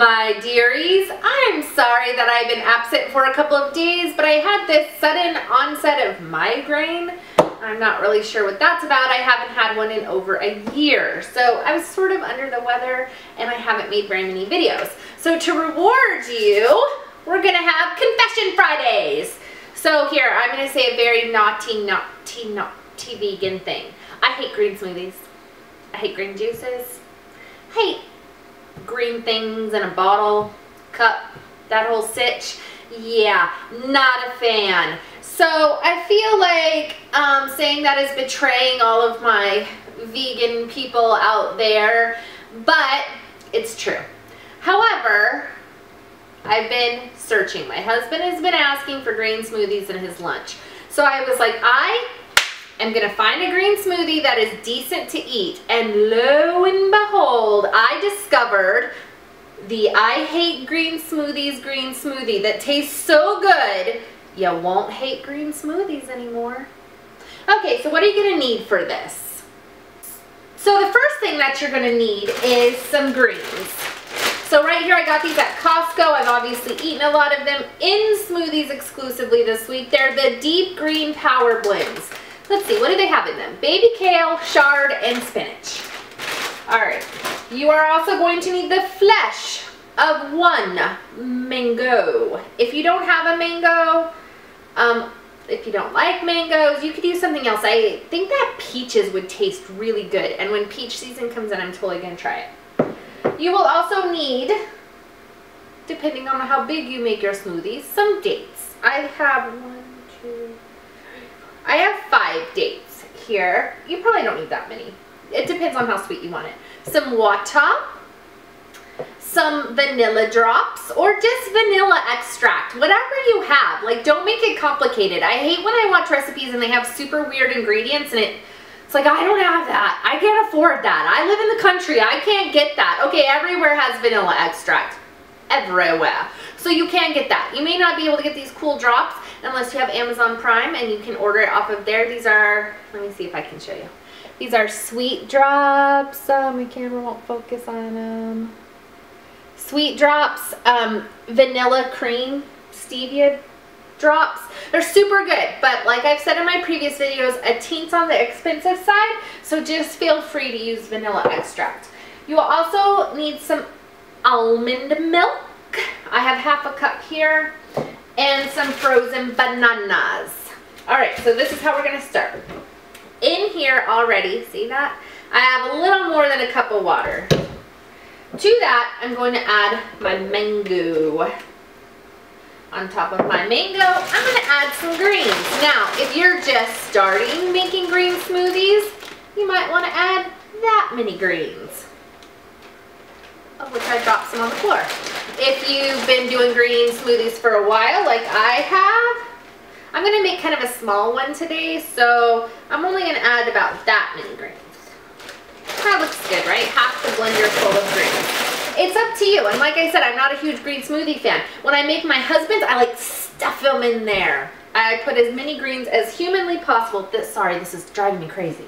my dearies. I'm sorry that I've been absent for a couple of days, but I had this sudden onset of migraine. I'm not really sure what that's about. I haven't had one in over a year. So I was sort of under the weather and I haven't made very many videos. So to reward you, we're gonna have Confession Fridays. So here, I'm gonna say a very naughty vegan thing. I hate green smoothies. I hate green juices. I hate green things in a bottle, cup, that whole sitch. Yeah, not a fan. So I feel like saying that is betraying all of my vegan people out there, but it's true. However, I've been searching. My husband has been asking for green smoothies in his lunch. So I was like, I am gonna find a green smoothie that is decent to eat. And lo and behold, I discovered the I hate green smoothies green smoothie that tastes so good, you won't hate green smoothies anymore. Okay, so what are you gonna need for this? So the first thing that you're gonna need is some greens. So right here, I got these at Costco. I've obviously eaten a lot of them in smoothies exclusively this week. They're the deep green power blends. Let's see, what do they have in them? Baby kale, chard, and spinach. All right, you are also going to need the flesh of one mango. If you don't have a mango, if you don't like mangoes, you could use something else. I think that peaches would taste really good. And when peach season comes in, I'm totally gonna try it. You will also need, depending on how big you make your smoothies, some dates. I have 5 dates here. You probably don't need that many. It depends on how sweet you want it. Some water, some vanilla drops, or just vanilla extract, whatever you have. Like, don't make it complicated. I hate when I watch recipes and they have super weird ingredients and it's like, I don't have that. I can't afford that. I live in the country. I can't get that. Okay, everywhere has vanilla extract. Everywhere. So you can get that. You may not be able to get these cool drops unless you have Amazon Prime and you can order it off of there. These are, let me see if I can show you. These are sweet drops. My camera won't focus on them. Sweet drops, vanilla cream, stevia drops. They're super good, but like I've said in my previous videos, a teent's on the expensive side, so just feel free to use vanilla extract. You will also need some almond milk. I have half a cup here, and some frozen bananas. All right, so this is how we're gonna start. In here already, see that? I have a little more than a cup of water. To that, I'm going to add my mango. On top of my mango, I'm going to add some greens. Now, if you're just starting making green smoothies, you might want to add that many greens, of which I dropped some on the floor. If you've been doing green smoothies for a while, like I have, I'm going to make kind of a small one today, so I'm only going to add about that many greens. That looks good, right? Half the blender full of greens. It's up to you, and like I said, I'm not a huge green smoothie fan. When I make my husband's, I like stuff them in there. I put as many greens as humanly possible. Sorry, this is driving me crazy.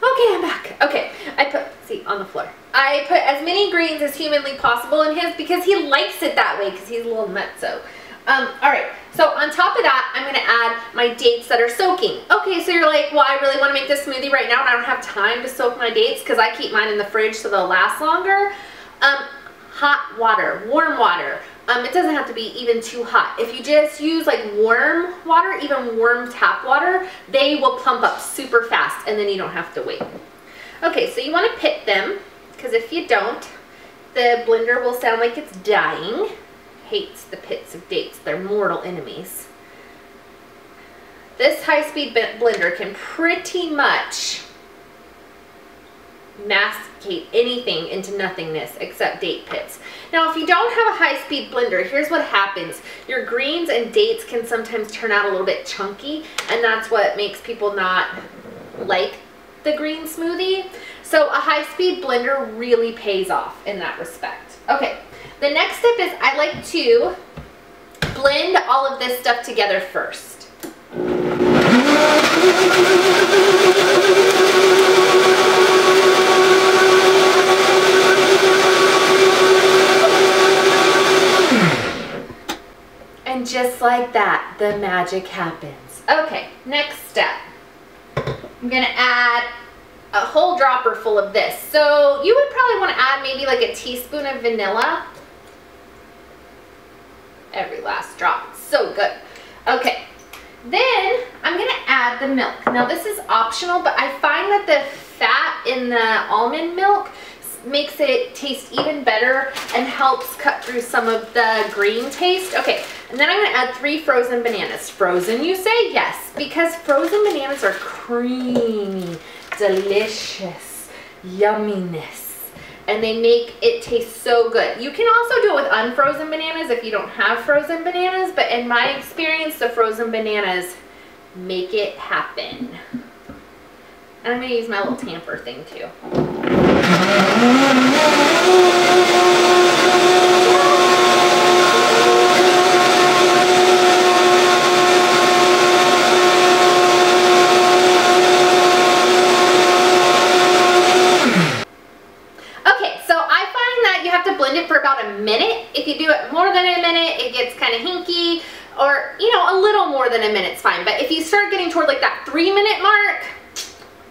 Okay, I'm back. Okay, I put, see, on the floor. I put as many greens as humanly possible in his because he likes it that way because he's a little nutso. All right, so on top of that, I'm gonna add my dates that are soaking. Okay, so you're like, well, I really wanna make this smoothie right now and I don't have time to soak my dates because I keep mine in the fridge so they'll last longer. Hot water, warm water. It doesn't have to be even too hot. If you just use like warm water, even warm tap water, they will plump up super fast and then you don't have to wait. Okay, so you wanna pit them because if you don't, the blender will sound like it's dying. Hates the pits of dates. They're mortal enemies. This high-speed blender can pretty much masticate anything into nothingness except date pits. Now, if you don't have a high-speed blender, here's what happens. Your greens and dates can sometimes turn out a little bit chunky, and that's what makes people not like the green smoothie. So a high-speed blender really pays off in that respect. Okay. The next step is I like to blend all of this stuff together first. like that, the magic happens. Okay, next step. I'm gonna add a whole dropper full of this. So you would probably want to add maybe like a teaspoon of vanilla. Every last drop, so good. Okay, then I'm gonna add the milk. Now this is optional, but I find that the fat in the almond milk makes it taste even better and helps cut through some of the green taste. Okay, and then I'm gonna add 3 frozen bananas. Frozen, you say? Yes, because frozen bananas are creamy, delicious, yumminess, and they make it taste so good. You can also do it with unfrozen bananas if you don't have frozen bananas, but in my experience, the frozen bananas make it happen. And I'm gonna use my little tamper thing too. Okay, so I find that you have to blend it for about a minute. If you do it more than a minute, it gets kind of hinky, or you know, a little more than a minute's fine. But if you start getting toward like that 3-minute mark,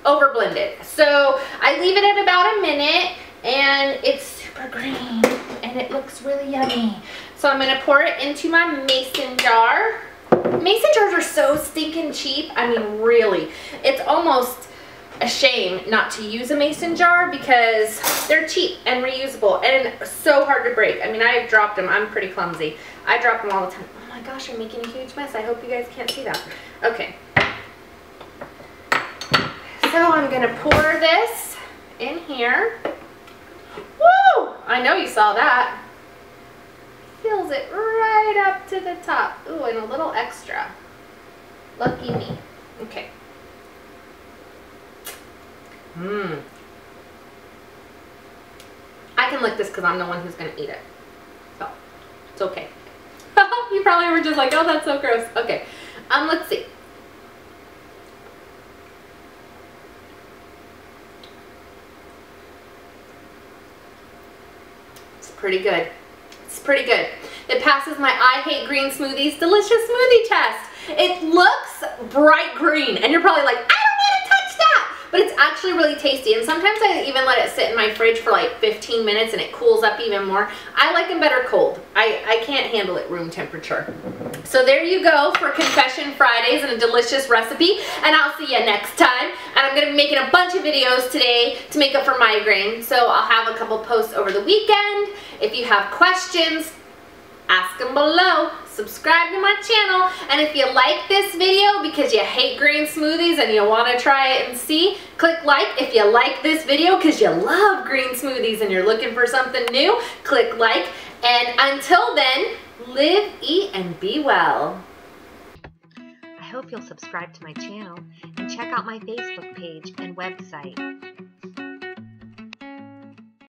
over blend it. So I leave it at about a minute and it's super green and it looks really yummy. So I'm gonna pour it into my mason jar. Mason jars are so stinking cheap. I mean, really, it's almost a shame not to use a mason jar because they're cheap and reusable and so hard to break. I mean, I've dropped them. I'm pretty clumsy. I drop them all the time. Oh my gosh, I'm making a huge mess. I hope you guys can't see that. Okay. So I'm gonna pour this in here. Woo! I know you saw that. Fills it right up to the top. Ooh, and a little extra. Lucky me. Okay. I can lick this because I'm the one who's gonna eat it. So, it's okay. You probably were just like, oh, that's so gross. Okay, let's see. Pretty good. It's pretty good. It passes my I hate green smoothies delicious smoothie test. It looks bright green and you're probably like, I don't want to touch that, but it's actually really tasty. And sometimes I even let it sit in my fridge for like 15 minutes and it cools up even more. I like them better cold. I can't handle it room temperature. So there you go for Confession Fridays and a delicious recipe, and I'll see you next time. And I'm going to be making a bunch of videos today to make up for migraine, so I'll have a couple posts over the weekend. If you have questions, ask them below. Subscribe to my channel, and if you like this video because you hate green smoothies and you want to try it and see, click like. If you like this video because you love green smoothies and you're looking for something new, click like. And until then, live, eat, and be well. I hope you'll subscribe to my channel and check out my Facebook page and website.